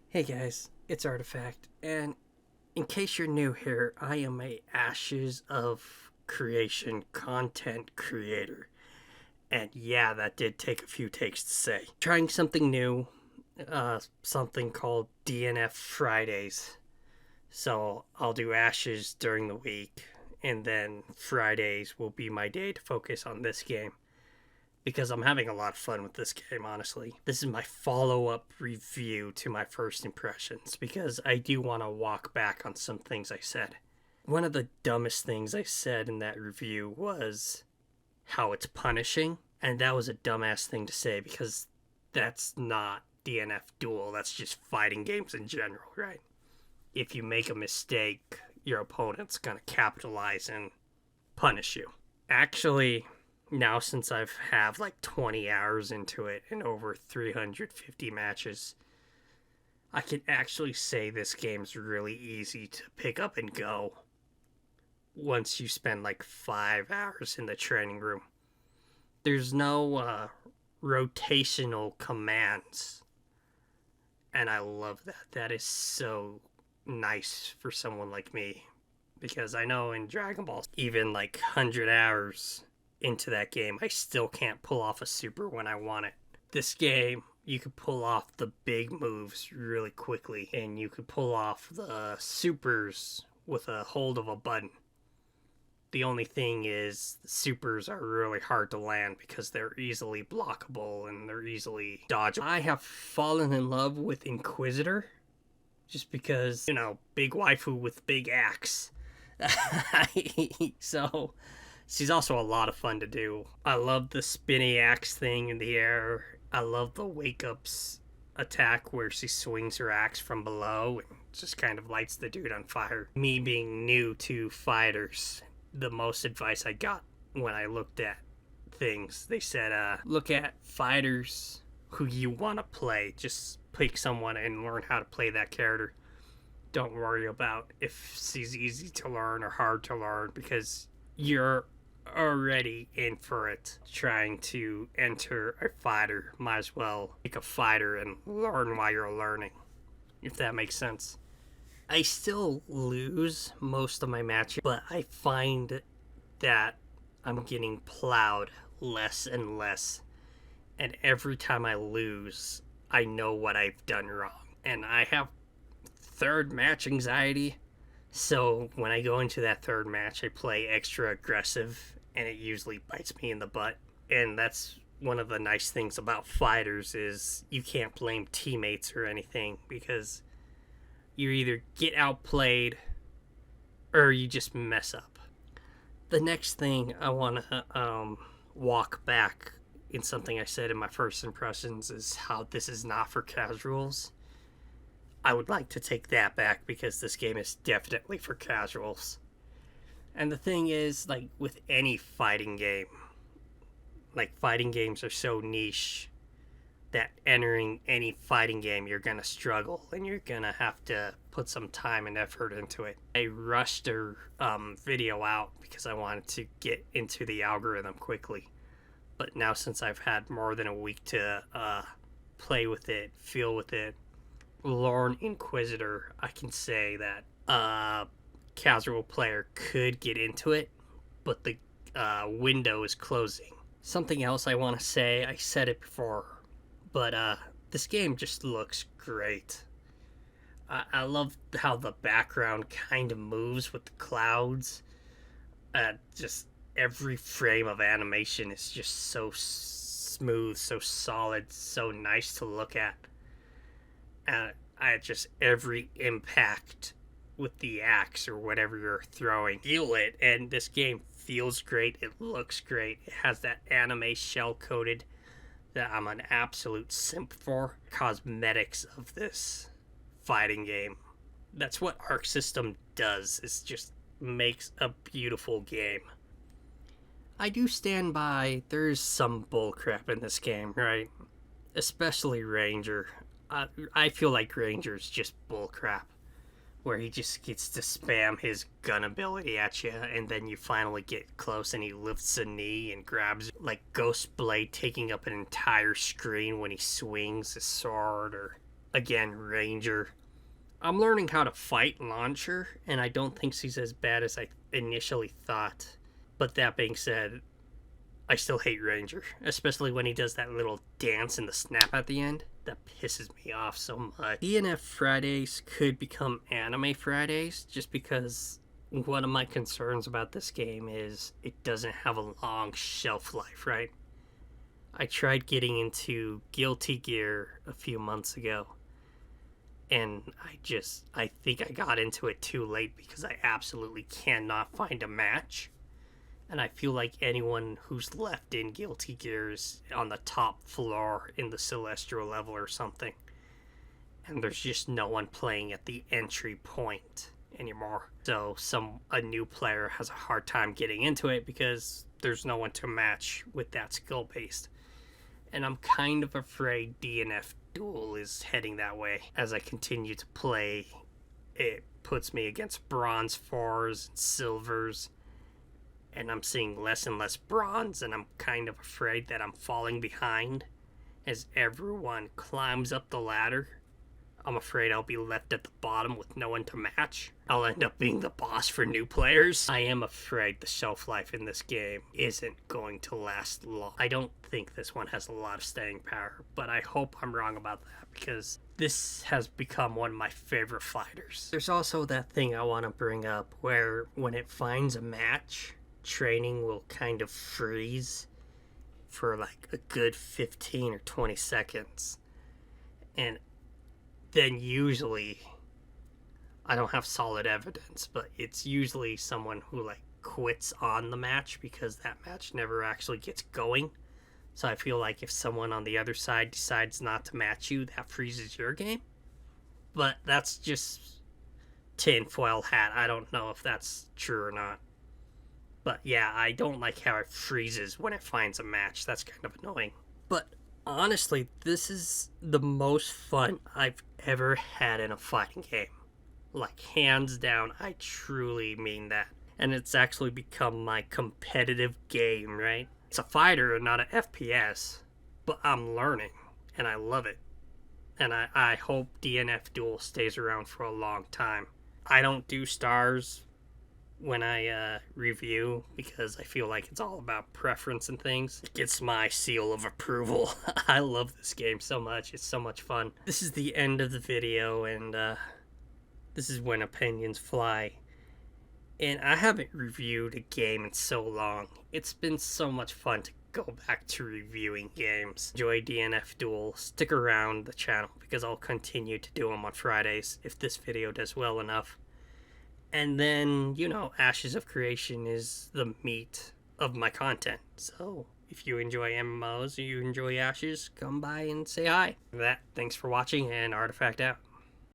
Hey guys, it's Artifact, and in case you're new here, I am a Ashes of Creation content creator. And yeah, that did take a few takes to say. Trying something new, something called DnF Fridays. So I'll do Ashes during the week, and then Fridays will be my day to focus on this game because I'm having a lot of fun with this game, honestly. This is my follow up review to my first impressions because I do want to walk back on some things I said. One of the dumbest things I said in that review was how it's punishing, and that was a dumbass thing to say because that's not DnF Duel, that's just fighting games in general, right? If you make a mistake, your opponent's gonna capitalize and punish you. Actually, now since I've have like 20 hours into it and over 350 matches, I can actually say this game's really easy to pick up and go once you spend like 5 hours in the training room. There's no rotational commands, and I love that. That is so nice for someone like me because I know in Dragon Ball, even like 100 hours into that game, I still can't pull off a super when I want it. This game, you could pull off the big moves really quickly, and you could pull off the supers with a hold of a button. The only thing is, the supers are really hard to land because they're easily blockable and they're easily dodgeable. I have fallen in love with Inquisitor just because, big waifu with big axe. So, she's also a lot of fun to do. I love the spinny axe thing in the air. I love the wake ups attack where she swings her axe from below and just kind of lights the dude on fire. Me being new to fighters, the most advice I got when I looked at things, they said, look at fighters who you want to play. Just pick someone and learn how to play that character. Don't worry about if she's easy to learn or hard to learn because you're already in for it trying to enter a fighter. Might as well pick a fighter and learn while you're learning, if that makes sense. I still lose most of my matches, but I find that I'm getting plowed less and less, and every time I lose, I know what I've done wrong, and I have third match anxiety. So when I go into that third match, I play extra aggressive, and it usually bites me in the butt. And that's one of the nice things about fighters is you can't blame teammates or anything because you either get outplayed or you just mess up. The next thing I want to walk back in something I said in my first impressions is how this is not for casuals. I would like to take that back because this game is definitely for casuals. And the thing is, like with any fighting game, like fighting games are so niche that entering any fighting game, you're gonna struggle and you're gonna have to put some time and effort into it. I rushed a video out because I wanted to get into the algorithm quickly. But now, since I've had more than a week to play with it, feel with it, learn Inquisitor, I can say that a casual player could get into it, but the window is closing. Something else I want to say, I said it before, but this game just looks great. I love how the background kind of moves with the clouds. Just every frame of animation is just so smooth, so solid, so nice to look at. Just every impact with the axe or whatever you're throwing, feel it, and this game feels great. It looks great. It has that anime shell coated that I'm an absolute simp for. Cosmetics of this fighting game. That's what Ark System does. It just makes a beautiful game. I do stand by there's some bullcrap in this game, right? Especially Ranger. I feel like Ranger's just bullcrap, where he just gets to spam his gun ability at you, and then you finally get close and he lifts a knee and grabs like Ghost Blade taking up an entire screen when he swings his sword, or Again, Ranger. I'm learning how to fight Launcher, and I don't think she's as bad as I initially thought. But that being said, I still hate Ranger, especially when he does that little dance and the snap at the end. That pisses me off so much. DnF Fridays could become Anime Fridays, just because one of my concerns about this game is it doesn't have a long shelf life, right? I tried getting into Guilty Gear a few months ago, and I think I got into it too late because I absolutely cannot find a match. And I feel like anyone who's left in Guilty Gear is on the top floor in the Celestial level or something. And there's just no one playing at the entry point anymore. So a new player has a hard time getting into it because there's no one to match with that skill based. And I'm kind of afraid DnF Duel is heading that way. As I continue to play, it puts me against bronze 4s and silvers, and I'm seeing less and less bronze, and I'm kind of afraid that I'm falling behind as everyone climbs up the ladder. I'm afraid I'll be left at the bottom with no one to match. I'll end up being the boss for new players. I am afraid the shelf life in this game isn't going to last long. I don't think this one has a lot of staying power, but I hope I'm wrong about that because this has become one of my favorite fighters. There's also that thing I want to bring up where when it finds a match, training will kind of freeze for like a good 15 or 20 seconds. And then usually, I don't have solid evidence, but it's usually someone who like quits on the match because that match never actually gets going. So I feel like if someone on the other side decides not to match you, that freezes your game. But that's just tinfoil hat. I don't know if that's true or not. But yeah, I don't like how it freezes when it finds a match. That's kind of annoying. But honestly, this is the most fun I've ever had in a fighting game. Like, hands down, I truly mean that. And it's actually become my competitive game, right? It's a fighter and not an FPS, but I'm learning, and I love it. And I hope DnF Duel stays around for a long time. I don't do stars when I review because I feel like it's all about preference and things. It gets my seal of approval. I love this game so much. It's so much fun. This is the end of the video, and this is when opinions fly. And I haven't reviewed a game in so long. It's been so much fun to go back to reviewing games. Enjoy DnF Duel. Stick around the channel because I'll continue to do them on Fridays if this video does well enough. And then, you know, Ashes of Creation is the meat of my content. So if you enjoy MMOs or you enjoy Ashes, come by and say hi. For that, thanks for watching, and Artifact out.